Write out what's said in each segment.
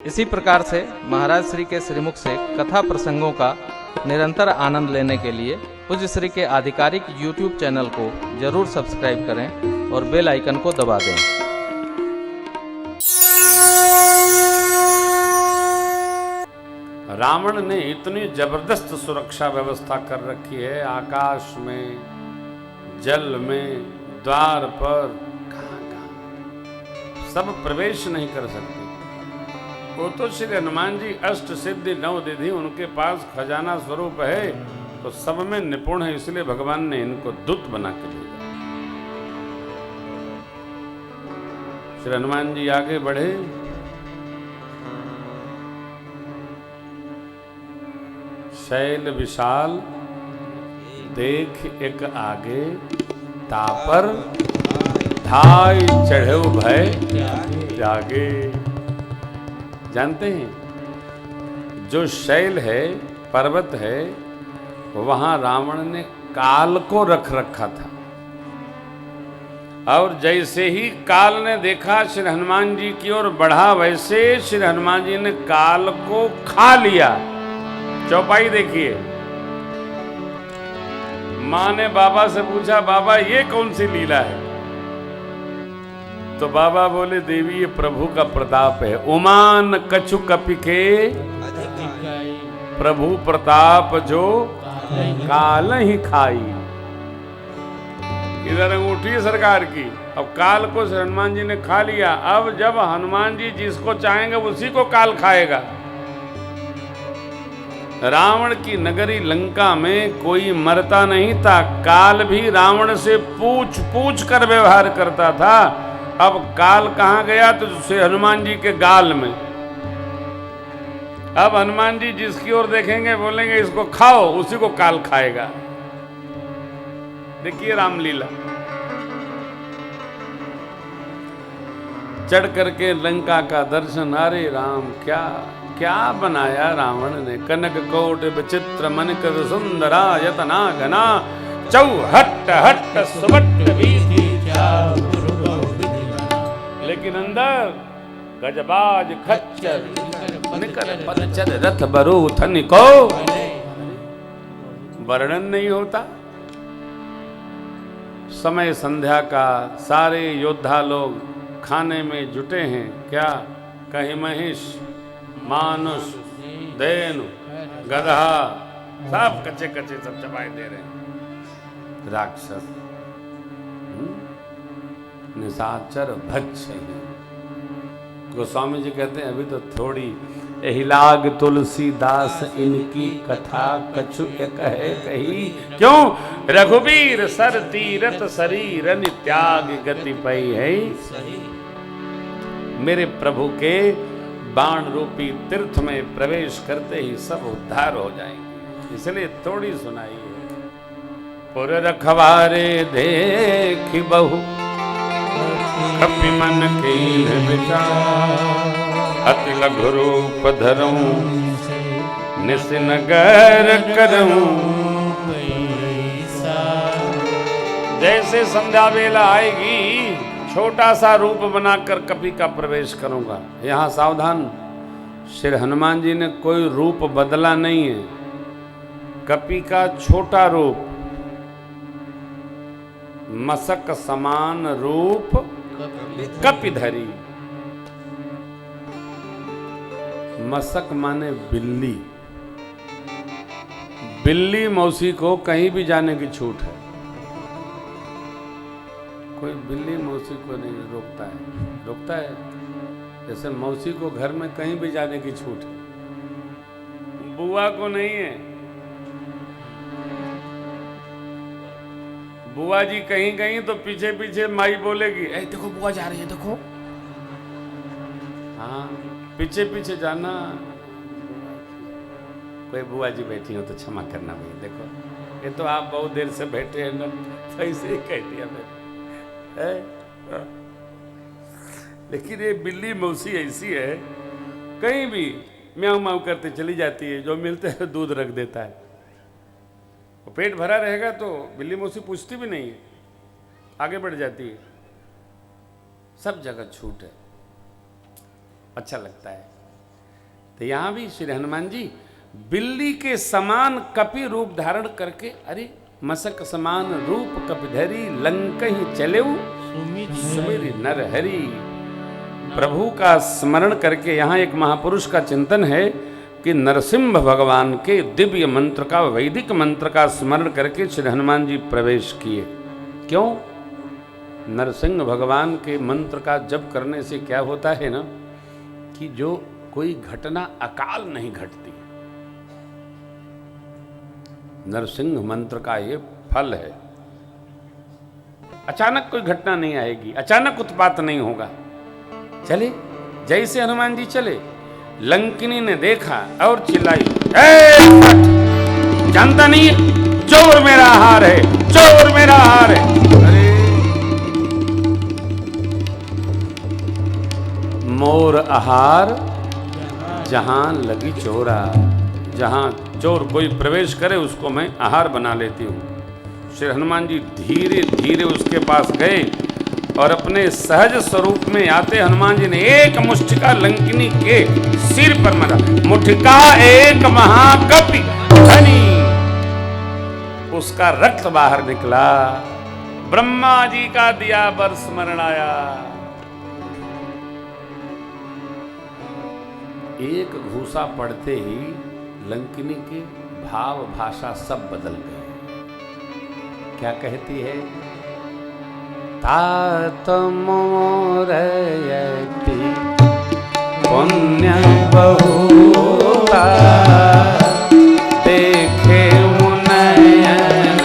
इसी प्रकार से महाराज श्री के श्रीमुख से कथा प्रसंगों का निरंतर आनंद लेने के लिए पूज्य श्री के आधिकारिक YouTube चैनल को जरूर सब्सक्राइब करें और बेल आइकन को दबा दें। रावण ने इतनी जबरदस्त सुरक्षा व्यवस्था कर रखी है, आकाश में, जल में, द्वार पर, कहां सब प्रवेश नहीं कर सकते। वो तो श्री हनुमान जी अष्ट सिद्धि नव निधि उनके पास खजाना स्वरूप है, तो सब में निपुण है, इसलिए भगवान ने इनको दूत बना के भेजा। श्री हनुमान जी आगे बढ़े, शैल विशाल देख एक आगे, तापर ढाई चढ़े भय जागे। जानते हैं जो शैल है, पर्वत है, वहां रावण ने काल को रख रखा था, और जैसे ही काल ने देखा श्री हनुमान जी की ओर बढ़ा, वैसे श्री हनुमान जी ने काल को खा लिया। चौपाई देखिए, मां ने बाबा से पूछा, बाबा ये कौन सी लीला है? तो बाबा बोले, देवी ये प्रभु का प्रताप है। उमान कछु कपि के प्रभु प्रताप जो काल ही खाई। इधर अंगूठी है सरकार की, अब काल को हनुमान जी ने खा लिया। अब जब हनुमान जी जिसको चाहेंगे उसी को काल खाएगा। रावण की नगरी लंका में कोई मरता नहीं था, काल भी रावण से पूछ पूछ कर व्यवहार करता था। अब काल कहां गया? तो श्री हनुमान जी के गाल में। अब हनुमान जी जिसकी ओर देखेंगे बोलेंगे इसको खाओ, उसी को काल खाएगा। देखिए रामलीला। चढ़ करके लंका का दर्शन, अरे राम क्या क्या बनाया रावण ने। कनक कोट विचित्र मणिकर सुंदरा यतना घना, चौहट्ट हट्ट सुबट्ट वीथि लेकिन अंदर गजबाज खच्चर निकर पदचर रथ बरूथन को वर्णन नहीं होता। समय संध्या का, सारे योद्धा लोग खाने में जुटे हैं। क्या कहीं महिष, मानुष, धेनु, गधा सब कच्चे कच्चे सब चबाए दे रहे हैं। राक्षस निशाचर भक्ष हैं। गोस्वामी जी कहते हैं अभी तो थोड़ी एहिलाग तुलसीदास इनकी कथा कछु एक है कही। क्यों? रघुबीर सर तीरथ शरीर त्याग गति पई है। मेरे प्रभु के बाण रूपी तीर्थ में प्रवेश करते ही सब उद्धार हो जाएंगे, इसलिए थोड़ी सुनाई है। पुर रखवारे देखी बहु कपि मन कीन विचार, अति लघु रूप धरूं निस नगर करूं। जैसे संध्या वेला आएगी, छोटा सा रूप बनाकर कपि का प्रवेश करूंगा। यहां सावधान, श्री हनुमान जी ने कोई रूप बदला नहीं है। कपि का छोटा रूप, मसक समान रूप कपिधरी। मसक माने बिल्ली। बिल्ली मौसी को कहीं भी जाने की छूट है। कोई बिल्ली मौसी को नहीं रोकता है। रोकता है? जैसे मौसी को घर में कहीं भी जाने की छूट है, बुआ को नहीं है। बुआ जी कहीं गई तो पीछे पीछे माई बोलेगी, ए देखो बुआ जा रही है, देखो। हाँ, पीछे पीछे जाना। कोई बुआ जी बैठी हो तो क्षमा करना भाई, देखो ये तो आप बहुत देर से बैठे हैं ना, तो ऐसे ही कह दिया मैंने। लेकिन ये बिल्ली मौसी ऐसी है, कहीं भी म्याऊ म्याऊ करते चली जाती है, जो मिलते है दूध रख देता है। पेट भरा रहेगा तो बिल्ली मौसी पूछती भी नहीं है, आगे बढ़ जाती है। सब जगह छूट है, अच्छा लगता है। तो यहां भी श्री हनुमान जी बिल्ली के समान कपि रूप धारण करके, अरे मसक समान रूप कपिधरी लंकहि चलेऊ सुमिरि नर हरि, प्रभु का स्मरण करके यहां एक महापुरुष का चिंतन है कि नरसिंह भगवान के दिव्य मंत्र का, वैदिक मंत्र का स्मरण करके श्री हनुमान जी प्रवेश किए। क्यों? नरसिंह भगवान के मंत्र का जप करने से क्या होता है ना, कि जो कोई घटना अकाल नहीं घटती। नरसिंह मंत्र का ये फल है। अचानक कोई घटना नहीं आएगी, अचानक उत्पात नहीं होगा। चले जैसे हनुमान जी चले, लंकिनी ने देखा और चिल्लाई, जानता नहीं चोर मेरा हार है, चोर मेरा हार है। अरे मोर आहार जहां लगी चोरा, जहां चोर कोई प्रवेश करे उसको मैं आहार बना लेती हूं। श्री हनुमान जी धीरे धीरे उसके पास गए और अपने सहज स्वरूप में आते हनुमान जी ने एक मुष्टिका लंकिनी के सिर पर मारा। मुठिका एक महाकपि धनी, उसका रक्त बाहर निकला। ब्रह्मा जी का दिया बर स्मरण आया। एक घूसा पड़ते ही लंकिनी के भाव भाषा सब बदल गए। क्या कहती है? तात मोरयति पुण्य बहुता, देखे मुनयन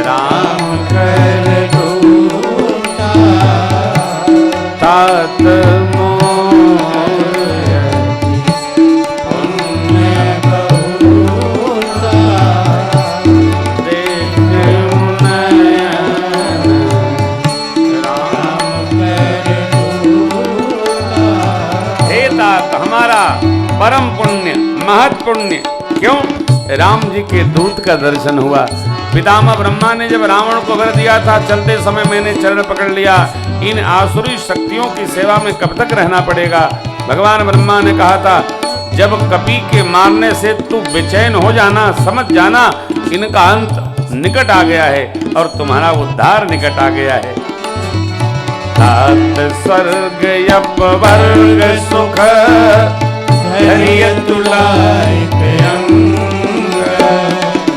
राम कर दूता। तात परम पुण्य महत पुण्य। क्यों? राम जी के दूत का दर्शन हुआ। पितामह ब्रह्मा ने जब रावण को वर दिया था, चलते समय मैंने चरण पकड़ लिया, इन आसुरी शक्तियों की सेवा में कब तक रहना पड़ेगा। भगवान ब्रह्मा ने कहा था, जब कपि के मारने से तू बेचैन हो जाना, समझ जाना इनका अंत निकट आ गया है और तुम्हारा उद्धार निकट आ गया है। तात स्वर्ग अपवर्ग सुख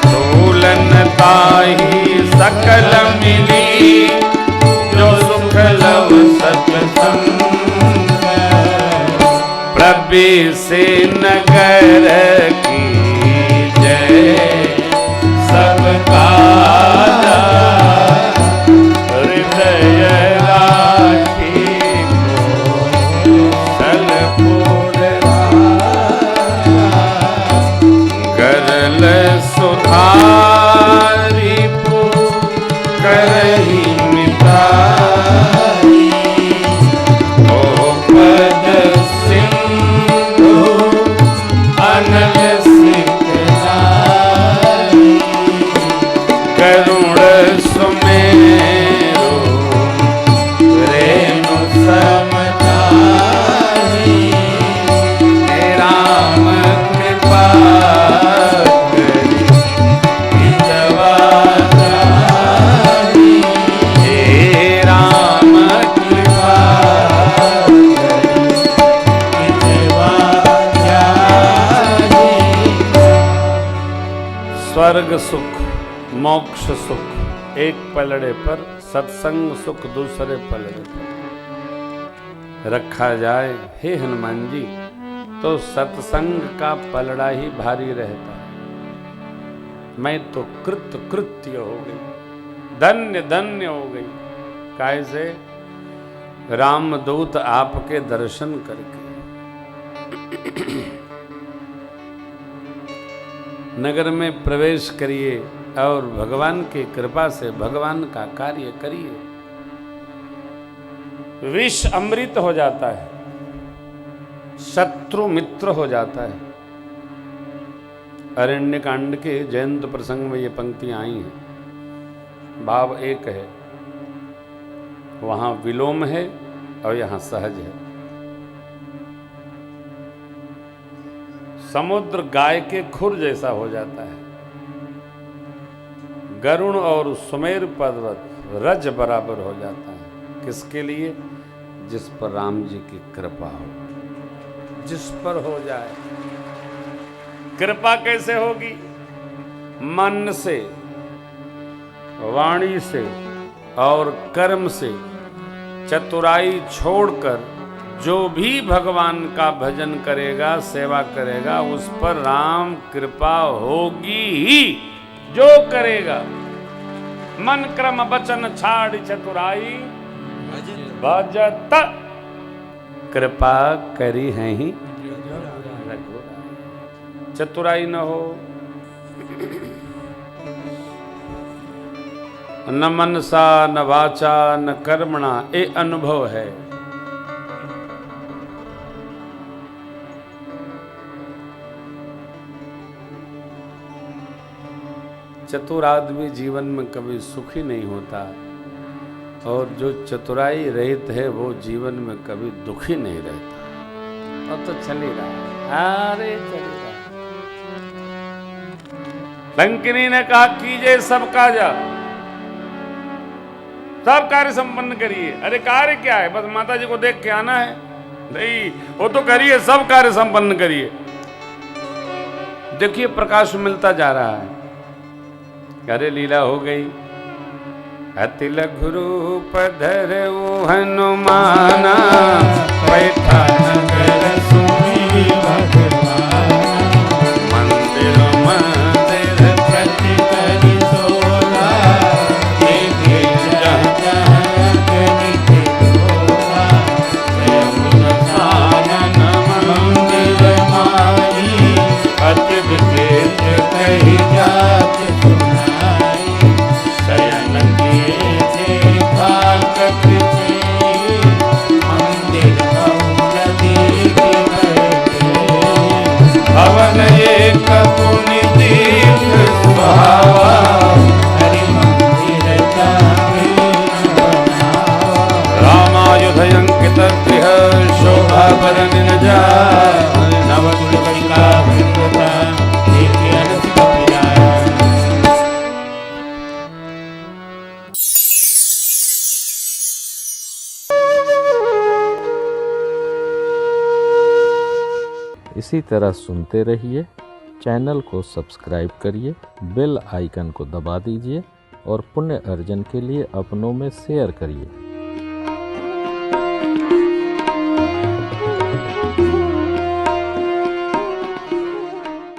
तूलन ताही सकल मिली, जो सुख लव सत्संग। प्रवेश नगर की जय सबका हृदय राखी सुधारी करही मिताई, ओ पद सिंधु अनल सिकनाई। करुण सुमेरु रेणु समताई, राम कृपा स्वर्ग सुख मोक्ष सुख एक पलड़े पर, सत्संग सुख दूसरे पलड़े पर रखा जाए। हे हनुमान जी, तो सत्संग का पलड़ा ही भारी रहता है। मैं तो कृत कृत्य हो गई, धन्य धन्य हो गई। कैसे? रामदूत आपके दर्शन करके। नगर में प्रवेश करिए और भगवान की कृपा से भगवान का कार्य करिए। विष अमृत हो जाता है, शत्रु मित्र हो जाता है। अरण्य कांड के जयंत प्रसंग में ये पंक्तियां आई हैं। भाव एक है, वहां विलोम है और यहां सहज है। समुद्र गाय के खुर जैसा हो जाता है। गरुण और सुमेर पर्वत रज बराबर हो जाता है। किसके लिए? जिस पर राम जी की कृपा हो, जिस पर हो जाए। कृपा कैसे होगी? मन से, वाणी से और कर्म से चतुराई छोड़कर जो भी भगवान का भजन करेगा, सेवा करेगा, उस पर राम कृपा होगी ही। जो करेगा मन क्रम वचन छाड़ चतुराई भजत, कृपा करी है ही चतुराई न हो, न मनसा न वाचा न कर्मणा, ये अनुभव है। चतुर आदमी जीवन में कभी सुखी नहीं होता, और जो चतुराई रहित है वो जीवन में कभी दुखी नहीं रहता। और तो चल ही रहा, अरे चल ही रहा। लंकिनी ने कहा कीजिए सब काजा, सब कार्य संपन्न करिए। अरे कार्य क्या है? बस माता जी को देख के आना है? नहीं, वो तो करिए, सब कार्य संपन्न करिए। देखिए प्रकाश मिलता जा रहा है। अरे लीला हो गई। अति लघु रूप धरऊ हनुमाना, बैठा नगर सुनी भगवान। मंदिर मंदिर प्रति करी सोला, देखे जहाँ जहाँ गणित तोला। सानन मंदिर माई, अति विशेष कही जात इसी तरह सुनते रहिए। चैनल को सब्सक्राइब करिए, बेल आइकन को दबा दीजिए और पुण्य अर्जन के लिए अपनों में शेयर करिए।